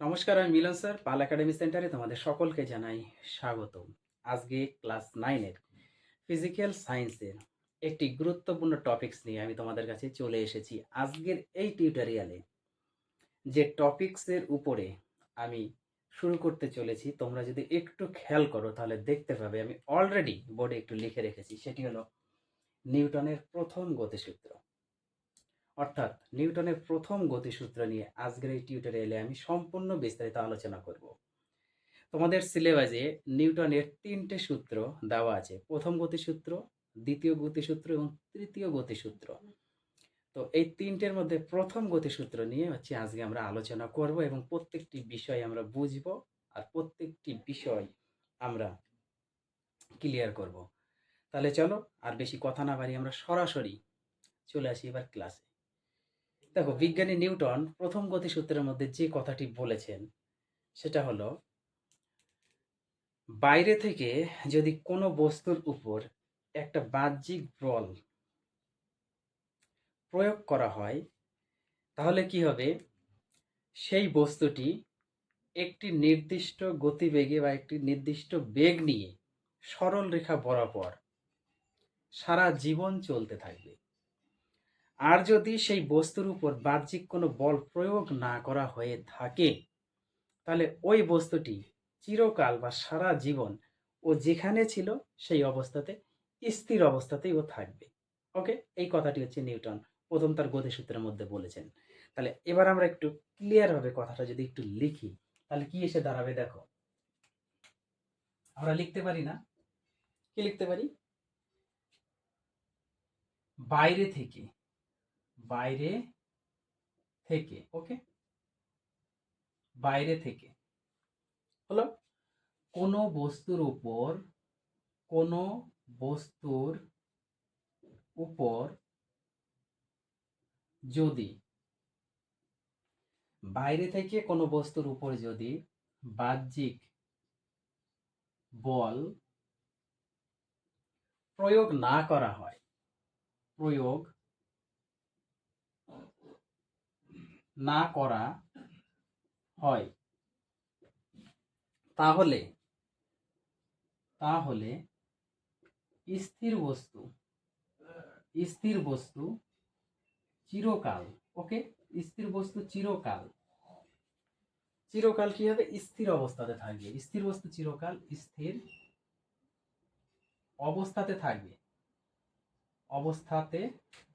নমস্কার, আমি মিলন স্যার পাল একাডেমি সেন্টারে তোমাদের সকলকে জানাই স্বাগত। আজকে ক্লাস 9 এর ফিজিক্যাল সায়েন্সের একটি গুরুত্বপূর্ণ টপিকস নিয়ে আমি তোমাদের কাছে চলে এসেছি। আজকের এই টিউটোরিয়ালে যে টপিকসের উপরে আমি শুরু করতে চলেছি, তোমরা যদি একটু খেয়াল করো তাহলে দেখতে পাবে আমি অলরেডি বোর্ডে একটু লিখে রেখেছি। সেটি হলো নিউটনের প্রথম গতিসূত্র। অর্থাৎ নিউটনের প্রথম গতিসূত্র নিয়ে আজকের এই টিউটোরিয়ালে আমি সম্পূর্ণ বিস্তারিত আলোচনা করব। তোমাদের সিলেবাসে নিউটনের ৩টে সূত্র দেওয়া আছে। প্রথম গতিসূত্র, দ্বিতীয় গতিসূত্র এবং তৃতীয় গতিসূত্র। তো এই ৩টের মধ্যে প্রথম গতিসূত্র নিয়ে আজকে আমরা আলোচনা করব এবং প্রত্যেকটি বিষয় আমরা বুঝব আর প্রত্যেকটি বিষয় আমরা ক্লিয়ার করব। তাহলে চলো আর বেশি কথা না বাড়িয়ে আমরা সরাসরি চলে আসি এবার ক্লাসে। দেখো, বিজ্ঞানী নিউটন প্রথম গতিসূত্রের মধ্যে যে কথাটি বলেছেন সেটা হলো, বাইরে থেকে যদি কোনো বস্তুর উপর একটা বাহ্যিক বল প্রয়োগ করা হয় তাহলে কি হবে, সেই বস্তুটি একটি নির্দিষ্ট গতিবেগে বা একটি নির্দিষ্ট বেগ নিয়ে সরল রেখা বরাবর সারা জীবন চলতে থাকবে। আর যদি সেই বস্তুর উপর বাহ্যিক কোনো বল প্রয়োগ না করা হয়ে থাকে তাহলে ওই বস্তুটি চিরকাল বা সারা জীবন ও যেখানে ছিল সেই অবস্থাতে স্থির অবস্থাতেই ও থাকবে। ওকে, এই কথাটি হচ্ছে নিউটন প্রথম তার গতিসূত্রের মধ্যে বলেছেন। তাহলে এবার আমরা একটু ক্লিয়ার হবে কথাটা যদি একটু লিখি তাহলে কি এসে দাঁড়াবে, দেখো আমরা লিখতে পারি না, কি লিখতে পারি, বাইরে থেকে, বাইরে থেকে, ওকে, বাইরে থেকে হলো কোনো বস্তুর উপর, কোনো বস্তুর উপর যদি, বাইরে থেকে কোনো বস্তুর উপর যদি বাহ্যিক বল প্রয়োগ না করা হয়, প্রয়োগ না করা হয় তাহলে, তাহলে স্থির বস্তু, স্থির বস্তু চিরকাল, ওকে, স্থির বস্তু চিরকাল, চিরকাল কি হবে, স্থির অবস্থাতে থাকবে। স্থির বস্তু চিরকাল স্থির অবস্থাতে থাকবে, অবস্থাতে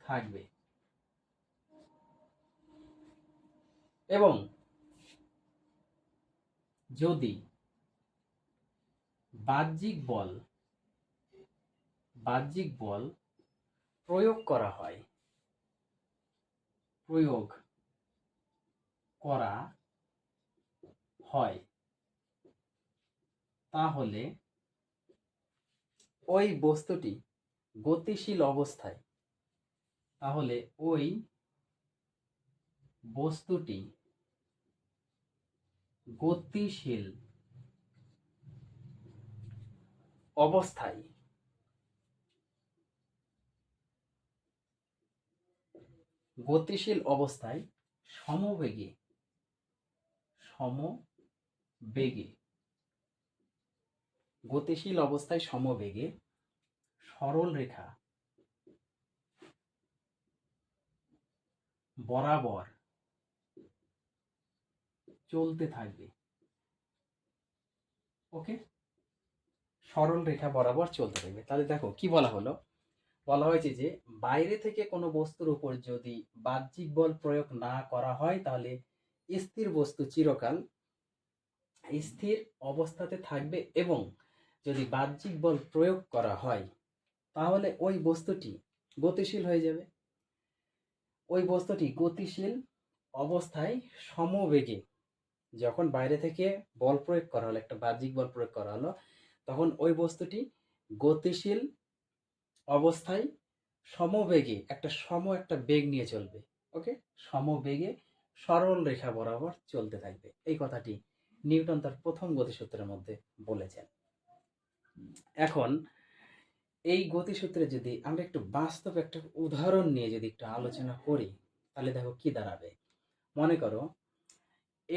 থাকবে এবং যদি বাহ্যিক বল, বাহ্যিক বল প্রয়োগ করা হয়, প্রয়োগ করা হয় তাহলে ওই বস্তুটি গতিশীল অবস্থায়, তাহলে ওই বস্তুটি গতিশীল অবস্থায়, গতিশীল অবস্থায় সমবেগে, সমবেগে, গতিশীল অবস্থায় সমবেগে সরল রেখা বরাবর চলতে থাকবে। ওকে, সরল রেখা বরাবর চলতে থাকবে। তাহলে দেখো কি বলা হলো, বলা হয়েছে যে বাইরে থেকে কোনো বস্তুর উপর যদি বাহ্যিক বল প্রয়োগ না করা হয় তাহলে স্থির বস্তু চিরকাল স্থির অবস্থাতে থাকবে এবং যদি বাহ্যিক বল প্রয়োগ করা হয় তাহলে ওই বস্তুটি গতিশীল হয়ে যাবে। ওই বস্তুটি গতিশীল অবস্থায় সমবেগে, যখন বাইরে থেকে বল প্রয়োগ করা হলো, একটা বাহ্যিক বল প্রয়োগ করা হলো, তখন ওই বস্তুটি গতিশীল অবস্থায় সমবেগে একটা বেগ নিয়ে চলবে। ওকে, সমবেগে সরল রেখা বরাবর চলতে থাকবে। এই কথাটি নিউটন তার প্রথম গতিসূত্রের মধ্যে বলেছেন। এখন এই গতিসূত্রে যদি আমরা একটু বাস্তব একটা উদাহরণ নিয়ে যদি একটু আলোচনা করি তাহলে দেখো কি দাঁড়াবে। মনে করো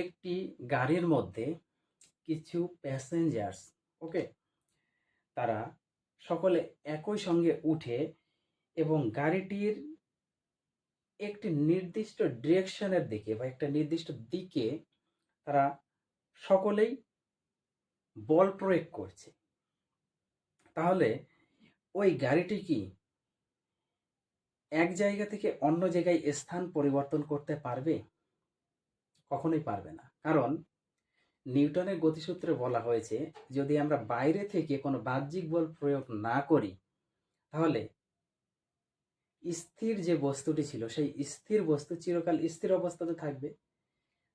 একটি গাড়ির মধ্যে কিছু প্যাসেঞ্জার্স, ওকে, তারা সকলে একই সঙ্গে উঠে এবং গাড়িটির একটি নির্দিষ্ট ডিরেকশনের দিকে বা একটা নির্দিষ্ট দিকে তারা সকলেই বল প্রয়োগ করছে। তাহলে ওই গাড়িটি কি এক জায়গা থেকে অন্য জায়গায় স্থান পরিবর্তন করতে পারবে? কখনোই পারবে না। কারণ নিউটনের গতিসূত্রে বলা হয়েছে, যদি আমরা বাইরে থেকে কোনো বাহ্যিক বল প্রয়োগ না করি, তাহলে স্থির যে বস্তুটি ছিল সেই স্থির বস্তু চিরকাল স্থির অবস্থাতে থাকবে।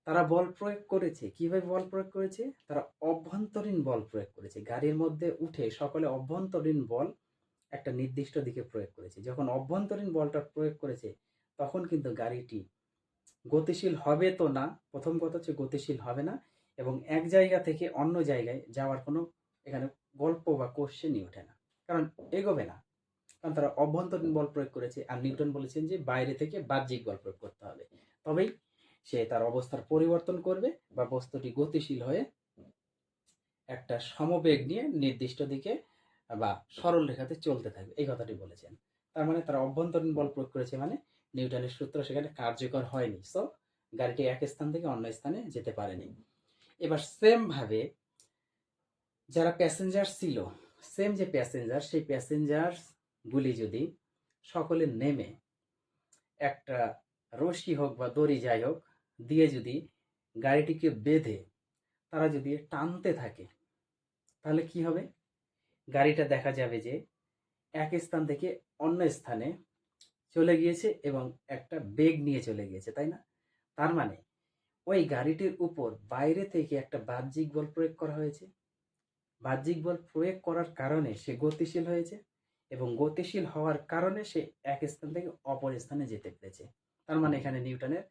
তারা বল প্রয়োগ করেছে। কিভাবে বল প্রয়োগ করেছে? তারা অভ্যন্তরীণ বল প্রয়োগ করেছে। গাড়ির মধ্যে উঠে সকলে অভ্যন্তরীণ বল একটা নির্দিষ্ট দিকে প্রয়োগ করেছে। যখন অভ্যন্তরীণ বলটা প্রয়োগ করেছে, তখন কিন্তু গাড়িটি গতিশীল হবে তো না, প্রথম কথা হচ্ছে গতিশীল হবে না, এবং এক জায়গা থেকে অন্য জায়গায় যাওয়ার কোনো এখানে গল্প বা কোশ্চেনই ওঠে না, কারণ এগোবে না। কারণ তারা অভ্যন্তরীণ বল প্রয়োগ করেছে, আর নিউটন বলেছেন যে বাইরে থেকে বাহ্যিক বল প্রয়োগ করতে হবে, তবেই সে তার অবস্থার পরিবর্তন করবে বা বস্তুটি গতিশীল হয়ে একটা সমবেগ নিয়ে নির্দিষ্ট দিকে বা সরল রেখাতে চলতে থাকবে, এই কথাটি বলেছেন। তার মানে তারা অভ্যন্তরীণ বল প্রয়োগ করেছে, মানে নিউটনের সূত্র সেখানে কার্যকর হয়নি, সো গাড়িটি এক স্থান থেকে অন্য স্থানে যেতে পারেনি। এবার সেম ভাবে যারা প্যাসেঞ্জার ছিল, সেম যে প্যাসেঞ্জার, সেই প্যাসেঞ্জার গুলি যদি সকলে নেমে একটা রশি হোক বা দড়ি যাই হোক দিয়ে যদি গাড়িটিকে বেঁধে তারা যদি টানতে থাকে, তাহলে কি হবে? গাড়িটা দেখা যাবে যে এক স্থান থেকে অন্য স্থানে চলে গিয়েছে এবং একটা বেগ নিয়ে চলে গিয়েছে, তাই না? তার মানে ওই গাড়িটির উপর বাইরে থেকে একটা বাহ্যিক বল প্রয়োগ করা হয়েছে। বাহ্যিক বল প্রয়োগ করার কারণে সে গতিশীল হয়েছে, এবং গতিশীল হওয়ার কারণে সে এক স্থান থেকে অপর স্থানে যেতে পেরেছে। তার মানে এখানে নিউটনের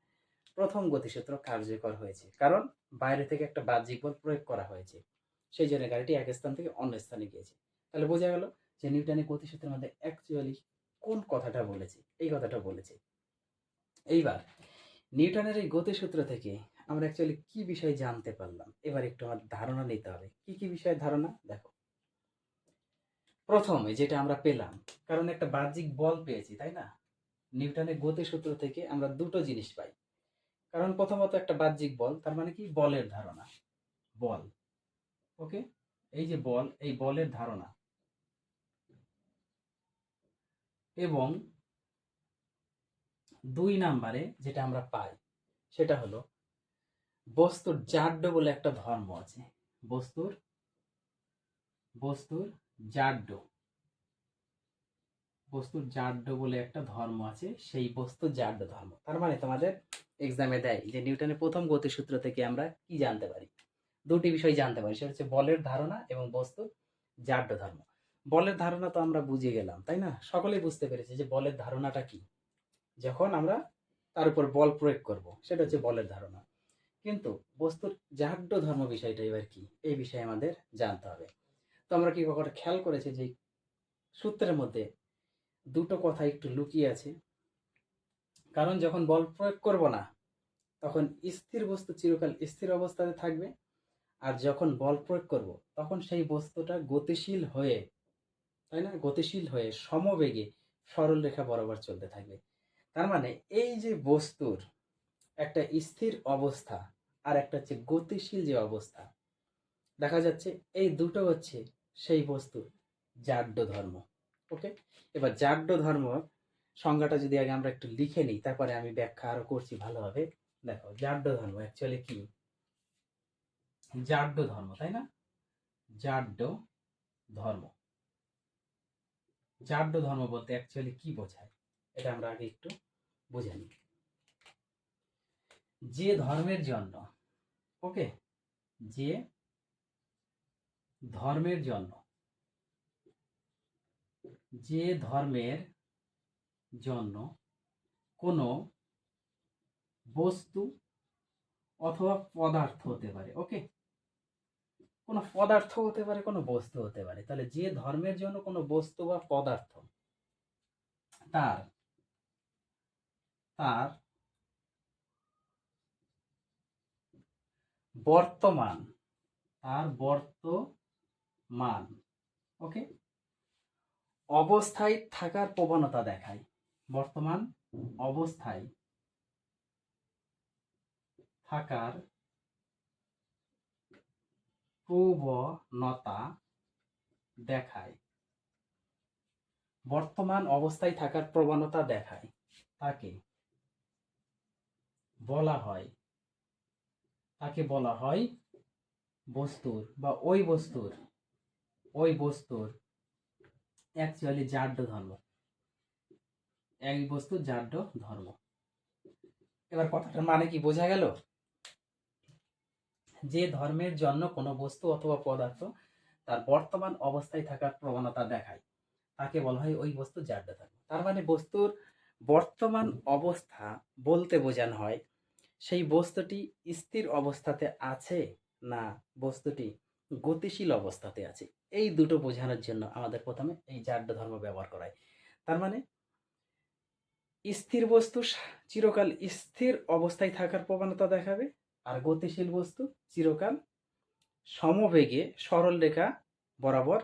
প্রথম গতিসূত্র কার্যকর হয়েছে, কারণ বাইরে থেকে একটা বাহ্যিক বল প্রয়োগ করা হয়েছে, সেই জন্য গাড়িটি এক স্থান থেকে অন্য স্থানে গিয়েছে। তাহলে বোঝা গেল যে নিউটনের গতিসূত্রের মধ্যে অ্যাকচুয়ালি কোন কথাটা বলেছে, এই কথাটা বলেছে। এইবার নিউটনের এই গতিসূত্র থেকে আমরা অ্যাকচুয়ালি কি বিষয় জানতে পারলাম, এবার একটু আমাদের ধারণা নিতে হবে। কি কি বিষয়ের ধারণা? দেখো, প্রথমে যেটা আমরা পেলাম, কারণ একটা বাহ্যিক বল পেয়েছি, তাই না? নিউটনের গতিসূত্র থেকে আমরা দুটো জিনিস পাই। কারণ প্রথমত একটা বাহ্যিক বল, তার মানে কি? বলের ধারণা, বল, ওকে, এই যে বল, এই বলের ধারণা। এবং দুই নাম্বারে যেটা আমরা পাই সেটা হলো বস্তুর জাড্য বলে একটা ধর্ম আছে। বস্তুর বস্তুর জাড্য, বস্তুর জাড্য বলে একটা ধর্ম আছে, সেই বস্তুর জাড্য ধর্ম। তার মানে তোমাদের এক্সামে দেয় যে নিউটনের প্রথম গতিসূত্র থেকে আমরা কি জানতে পারি? দুটি বিষয় জানতে পারি, সেটা হচ্ছে বলের ধারণা এবং বস্তুর জাড্য ধর্ম। বলের ধারণা তো আমরা বুঝে গেলাম, তাই না? সকলেই বুঝতে পেরেছে যে বলের ধারণাটা কি, যখন আমরা তার উপর বল প্রয়োগ করব, সেটা হচ্ছে বলের ধারণা। কিন্তু বস্তুর জাড্য ধর্ম বিষয়টা এবার কি, এই বিষয়ে আমাদের জানতে হবে। তো আমরা কি কখনো খেয়াল করেছি যে সূত্রের মধ্যে দুটো কথা একটু লুকিয়ে আছে? কারণ যখন বল প্রয়োগ করব না, তখন স্থির বস্তু চিরকাল স্থির অবস্থাতে থাকবে, আর যখন বল প্রয়োগ করব তখন সেই বস্তুটা গতিশীল হয়ে, তাই না, গতিশীল হয়ে সমবেগে সরল রেখা বরাবর চলতে থাকবে। তার মানে এই যে বস্তুর একটা স্থির অবস্থা আর একটা হচ্ছে গতিশীল যে অবস্থা, দেখা যাচ্ছে এই দুটো হচ্ছে সেই বস্তুর জাড্য ধর্ম। ওকে, এবার জাড্য ধর্ম সংজ্ঞাটা যদি আগে আমরা একটু লিখে নিই, তারপরে আমি ব্যাখ্যা আরো করছি ভালোভাবে। দেখো, জাড্য ধর্ম অ্যাকচুয়ালি কি? জাড্য ধর্ম, তাই না? জাড্য ধর্ম, জাড্য ধর্ম বলতে অ্যাকচুয়ালি কি বোঝায়, এটা আমরা আগে একটু বুঝে নিই। যে ধর্মের জন্য, ওকে, যে ধর্মের জন্য, যে ধর্মের জন্য কোনো বস্তু অথবা পদার্থ হতে পারে, ওকে, কোনো পদার্থ হতে পারে, কোনো বস্তু হতে পারে। তাহলে যে ধর্মের জন্য কোনো বস্তু বা পদার্থ তার, তার বর্তমান, তার বর্তমান, ওকে, অবস্থায় থাকার প্রবণতা দেখায়। বর্তমান অবস্থায় থাকার প্রবণতা দেখায়। বর্তমান অবস্থায় থাকার প্রবণতা দেখায়, তাকে বলা হয়, তাকে বলা হয় বস্তুর বা ওই বস্তুর অ্যাকচুয়ালি জাড্য ধর্ম। এই বস্তুর জাড্য ধর্ম। এবার কথাটার মানে কি বোঝা গেল? যে ধর্মের জন্য কোনো বস্তু অথবা পদার্থ তার বর্তমান অবস্থায় থাকার প্রবণতা দেখায়, তাকে বলা হয় ওই বস্তু জাড্য ধর্ম। তার মানে বস্তুর বর্তমান অবস্থা বলতে বোঝানো হয় সেই বস্তুটি স্থির অবস্থাতে আছে না বস্তুটি গতিশীল অবস্থাতে আছে। এই দুটো বোঝানোর জন্য আমাদের প্রথমে এই জাড্য ধর্ম ব্যবহার করা হয়। তার মানে স্থির বস্তু চিরকাল স্থির অবস্থায় থাকার প্রবণতা দেখাবে, আর গতিশীল বস্তু চিরকাল সমবেগে সরল রেখা বরাবর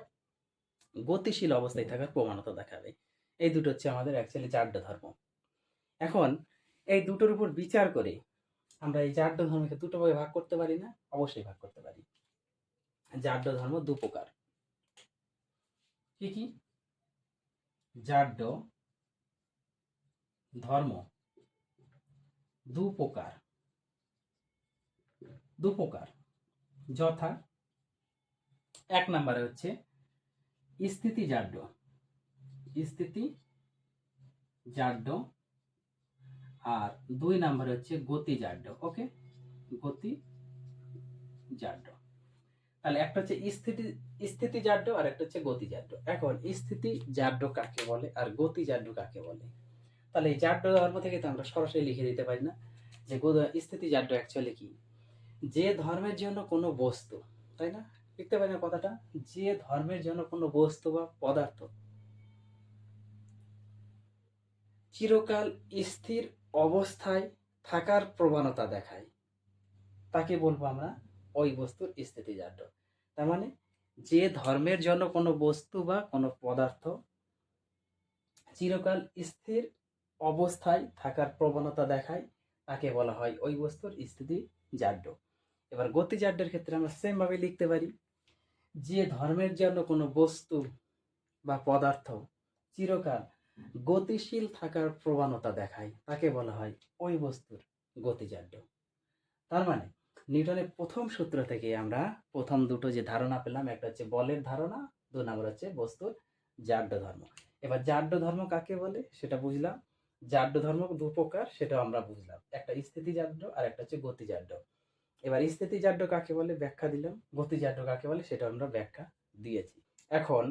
গতিশীল অবস্থায় থাকার প্রবণতা দেখাবে। এই দুটো হচ্ছে আমাদের অ্যাকচুয়ালি জাড্য ধর্ম। এখন এই দুটোর উপর বিচার করে আমরা এই জাড্য ধর্মকে দুটো ভাগে ভাগ করতে পারি না? অবশ্যই ভাগ করতে পারি। জাড্য ধর্ম দু প্রকার। কি কি? জাড্য ধর্ম দু প্রকার, যথা এক নম্বরে হচ্ছে স্থিতি জাড্য, আর দুই নম্বরে হচ্ছে গতি জাড্য। ওকে, গতি জাড্য। তাহলে একটা হচ্ছে স্থিতি জাড্য আর একটা হচ্ছে গতি জাড্য। এখন স্থিতি জাড্য কাকে বলে আর গতি জাড্য কাকে বলে? তাহলে এই জাড্য ধর্ম থেকে তো আমরা সরাসরি লিখে দিতে পারি না যে স্থিতি জাড্য অ্যাকচুয়ালি কি? যে ধর্মের জন্য কোনো বস্তু, তাই না, লিখতে পারি না কথাটা? যে ধর্মের জন্য কোনো বস্তু বা পদার্থ চিরকাল স্থির অবস্থায় থাকার প্রবণতা দেখায়, তাকে বলবো আমরা ওই বস্তুর স্থিতিজাড্য। তার মানে যে ধর্মের জন্য কোনো বস্তু বা কোনো পদার্থ চিরকাল স্থির অবস্থায় থাকার প্রবণতা দেখায়, তাকে বলা হয় ওই বস্তুর স্থিতিজাড্য। এবার গতিজাড্যের ক্ষেত্রে আমরা সেম ভাবে লিখতে পারি, যে ধর্মের জন্য কোনো বস্তু বা পদার্থ চিরকাল গতিশীল থাকার প্রবণতা দেখায়, তাকে বলা হয় ওই বস্তুর গতিজাড্য। তার মানে নিউটনের প্রথম সূত্র থেকে আমরা প্রথম দুটো যে ধারণা পেলাম, একটা হচ্ছে বলের ধারণা, দুই নম্বর হচ্ছে বস্তুর জাড্য ধর্ম। এবার জাড্য ধর্ম কাকে বলে সেটা বুঝলাম, জাড্য ধর্ম দু প্রকার সেটাও আমরা বুঝলাম, একটা স্থিতিজাড্য আর একটা হচ্ছে গতিজাড্য। এবার স্থিতিজাড্য কাকে বলে ব্যাখ্যা দিলাম, গতিজাড্য কাকে বলে সেটা আমরা ব্যাখ্যা দিয়েছি। এখন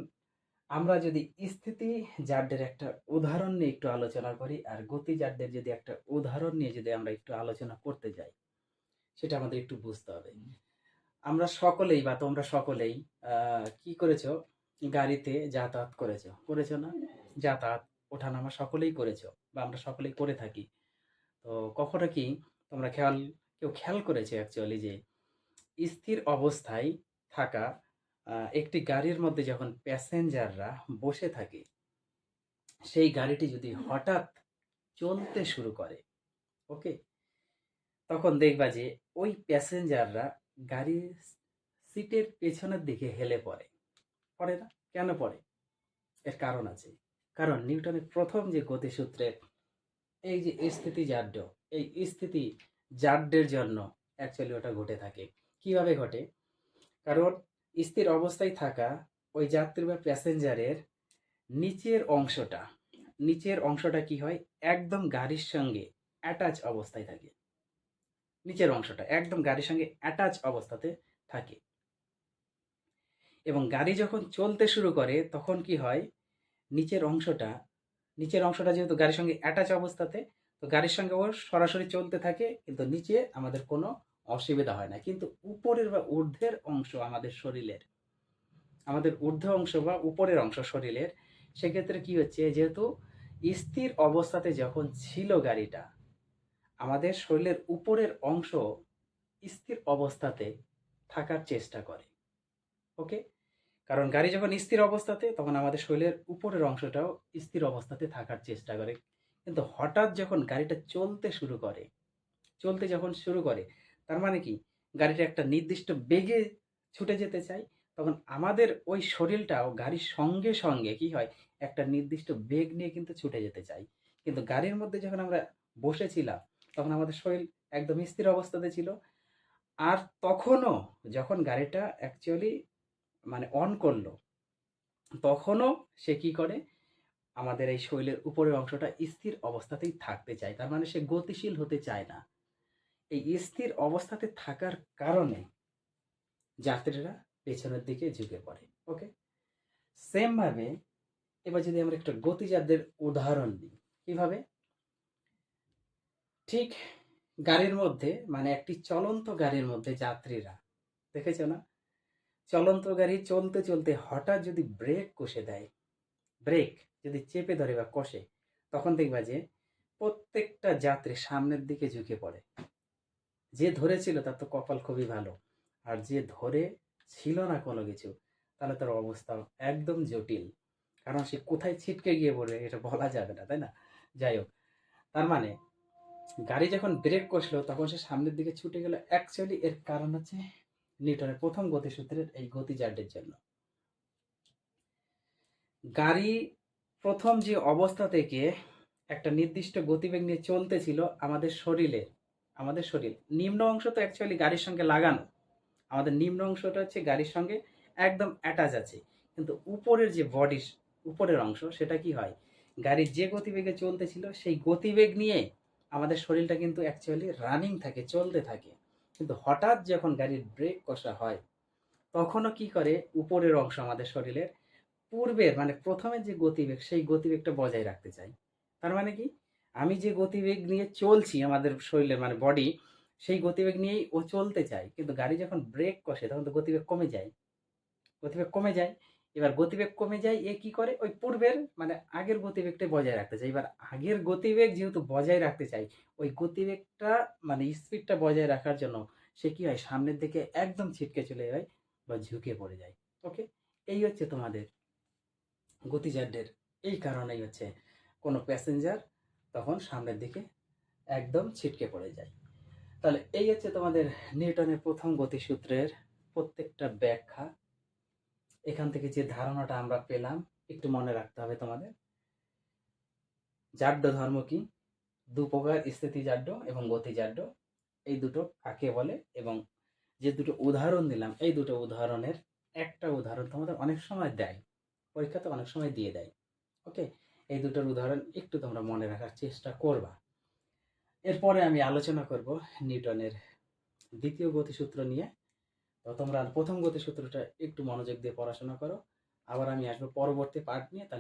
আমরা যদি স্থিতি জাড্যের একটা উদাহরণ নিয়ে একটু আলোচনা করি আর গতি জাড্যের যদি একটা উদাহরণ নিয়ে যদি আমরা একটু আলোচনা করতে যাই, সেটা আমাদের একটু বুঝতে হবে। আমরা সকলেই বা তোমরা সকলেই কি করেছো? গাড়িতে যাতায়াত করেছো না? যাতায়াত ওঠানামা সকলেই করেছো বা আমরা সকলেই করে থাকি। তো কখনো কি তোমরা কেউ খেয়াল করেছে অ্যাকচুয়ালি যে স্থির অবস্থায় থাকা একটি গাড়ির মধ্যে যখন প্যাসেঞ্জাররা বসে থাকে, সেই গাড়িটি যদি হঠাৎ চলতে শুরু করে, ওকে, তখন দেখবা যে ওই প্যাসেঞ্জাররা গাড়ির সিটের পেছনের দিকে হেলে পড়ে না? কেন পড়ে? এর কারণ আছে। কারণ নিউটনের প্রথম যে গতিসূত্রের এই যে স্থিতিজাড্য, এই স্থিতিজাড্যের জন্য অ্যাকচুয়ালি ওটা ঘটে থাকে। কিভাবে ঘটে? কারণ স্থির অবস্থায় থাকা ওই যাত্রী বা প্যাসেঞ্জারের নিচের অংশটা কি হয়? একদম গাড়ির সঙ্গে অ্যাটাচ অবস্থায় থাকে। নিচের অংশটা একদম গাড়ির সঙ্গে অ্যাটাচ অবস্থাতে থাকে, এবং গাড়ি যখন চলতে শুরু করে তখন কি হয়? নিচের অংশটা যেহেতু গাড়ির সঙ্গে অ্যাটাচ অবস্থাতে, তো গাড়ির সঙ্গে ও সরাসরি চলতে থাকে, কিন্তু নিচে আমাদের কোনো অসুবিধা হয় না। কিন্তু উপরের বা ঊর্ধ্বের অংশ আমাদের ঊর্ধ্ব অংশ বা উপরের অংশ শরীরের, সেক্ষেত্রে কি হচ্ছে? যেহেতু স্থির অবস্থাতে যখন ছিল গাড়িটা, আমাদের শরীরের উপরের অংশ স্থির অবস্থাতে থাকার চেষ্টা করে। ওকে? কারণ গাড়ি যখন স্থির অবস্থাতে তখন আমাদের শরীরের উপরের অংশটাও স্থির অবস্থাতে থাকার চেষ্টা করে। কিন্তু হঠাৎ যখন গাড়িটা চলতে যখন শুরু করে, তার মানে কি? গাড়িটা একটা নির্দিষ্ট বেগে ছুটে যেতে চায়, তখন আমাদের ওই শরীরটাও গাড়ির সঙ্গে কি হয়? একটা নির্দিষ্ট বেগ নিয়ে কিন্তু ছুটে যেতে চায়। কিন্তু গাড়ির মধ্যে যখন আমরা বসেছিলাম, তখন আমাদের শরীর একদম স্থির অবস্থাতে ছিল। আর তখনও যখন গাড়িটা অ্যাকচুয়ালি মানে অন করলো, তখনও সে কি করে? আমাদের এই শরীরের উপরের অংশটা স্থির অবস্থাতেই থাকতে চায়। তার মানে সে গতিশীল হতে চায় না। এই স্থির অবস্থাতে থাকার কারণে যাত্রীরা পেছনের দিকে ঝুঁকে পড়ে। ওকে? সেম ভাবে এবার যদি আমরা একটা গতিযানদের উদাহরণ দিই, কিভাবে? ঠিক গাড়ির মধ্যে মানে একটি চলন্ত গাড়ির মধ্যে যাত্রীরা, দেখেছো না? চলন্ত গাড়ি চলতে হঠাৎ যদি ব্রেক কষে দেয়, ব্রেক যদি চেপে ধরে বা কষে, তখন দেখবা যে প্রত্যেকটা যাত্রী সামনের দিকে ঝুঁকে পড়ে। যে ধরেছিল তার তো কপাল খুবই ভালো। আর যে ধরে ছিল না কোনো কিছু, তাহলে তার অবস্থা একদম জটিল। কারণ সে কোথায় ছিটকে গিয়ে পড়বে এটা বলা যাবে না, তাই না? যাই হোক, তার মানে গাড়ি যখন ব্রেক কষলো তখন সে সামনের দিকে ছুটে গেল। অ্যাকচুয়ালি এর কারণ হচ্ছে নিউটনের প্রথম গতিসূত্রের এই গতিজাড্যের জন্য। গাড়ি প্রথম যে অবস্থা থেকে একটা নির্দিষ্ট গতিবেগ নিয়ে চলতেছিল, আমাদের শরীর নিম্ন অংশ তো অ্যাকচুয়ালি গাড়ির সঙ্গে লাগানো। আমাদের নিম্ন অংশটা হচ্ছে গাড়ির সঙ্গে একদম অ্যাটাচ আছে। কিন্তু উপরের যে উপরের অংশ সেটা কি হয়? গাড়ির যে গতিবেগে চলতেছিল সেই গতিবেগ নিয়ে আমাদের শরীরটা কিন্তু অ্যাকচুয়ালি রানিং থাকে, চলতে থাকে। কিন্তু হঠাৎ যখন গাড়ির ব্রেক কষা হয়, তখনও কি করে? উপরের অংশ আমাদের শরীরের পূর্বের মানে প্রথমে যে গতিবেগ সেই গতিবেগটা বজায় রাখতে চাই। তার মানে কি? আমি যে গতিবেগ নিয়ে চলছি আমাদের শরীরের মানে বডি, সেই গতিবেগ নিয়েই ও চলতে চায়। কিন্তু গাড়ি যখন ব্রেক কষে তখন তো গতিবেগ কমে যায়। গতিবেগ কমে যায়। এবার গতিবেগ কমে যায়, এ কি করে? ওই পূর্বের মানে আগের গতিবেগটাই বজায় রাখতে চায়। এবার আগের গতিবেগ যেহেতু বজায় রাখতে চাই, ওই গতিবেগটা মানে স্পিডটা বজায় রাখার জন্য সে কি হয়? সামনের দিকে একদম ছিটকে চলে যায় বা ঝুঁকে পড়ে যায়। ওকে? এই হচ্ছে তোমাদের গতিজাড্যের এই কারণেই হচ্ছে কোনো প্যাসেঞ্জার তখন সামনের দিকে একদম ছিটকে পড়ে যায়। তাহলে এই হচ্ছে তোমাদের নিউটনের প্রথম গতিসূত্রের প্রত্যেকটা ব্যাখ্যা। এখান থেকে যে ধারণাটা আমরা পেলাম একটু মনে রাখতে হবে তোমাদের। জাড্য ধর্ম কি? দুপ্রকার, স্থিতিজাড্য এবং গতিজাড্য। এই দুটো কাকে বলে এবং যে দুটো উদাহরণ দিলাম এই দুটো উদাহরণের একটা উদাহরণ তোমাদের অনেক সময় দেয়, পরীক্ষাতে অনেক সময় দিয়ে দেয়। ওকে? এই দুটোর উদাহরণ একটু তোমরা মনে রাখার চেষ্টা করবা। এরপরে আমি আলোচনা করব নিউটনের দ্বিতীয় গতিসূত্র নিয়ে। তো তোমরা প্রথম গতিসূত্রটা একটু মনোযোগ দিয়ে পড়াশোনা করো। আবার আমি আসবো পরবর্তী পার্ট নিয়ে। তাহলে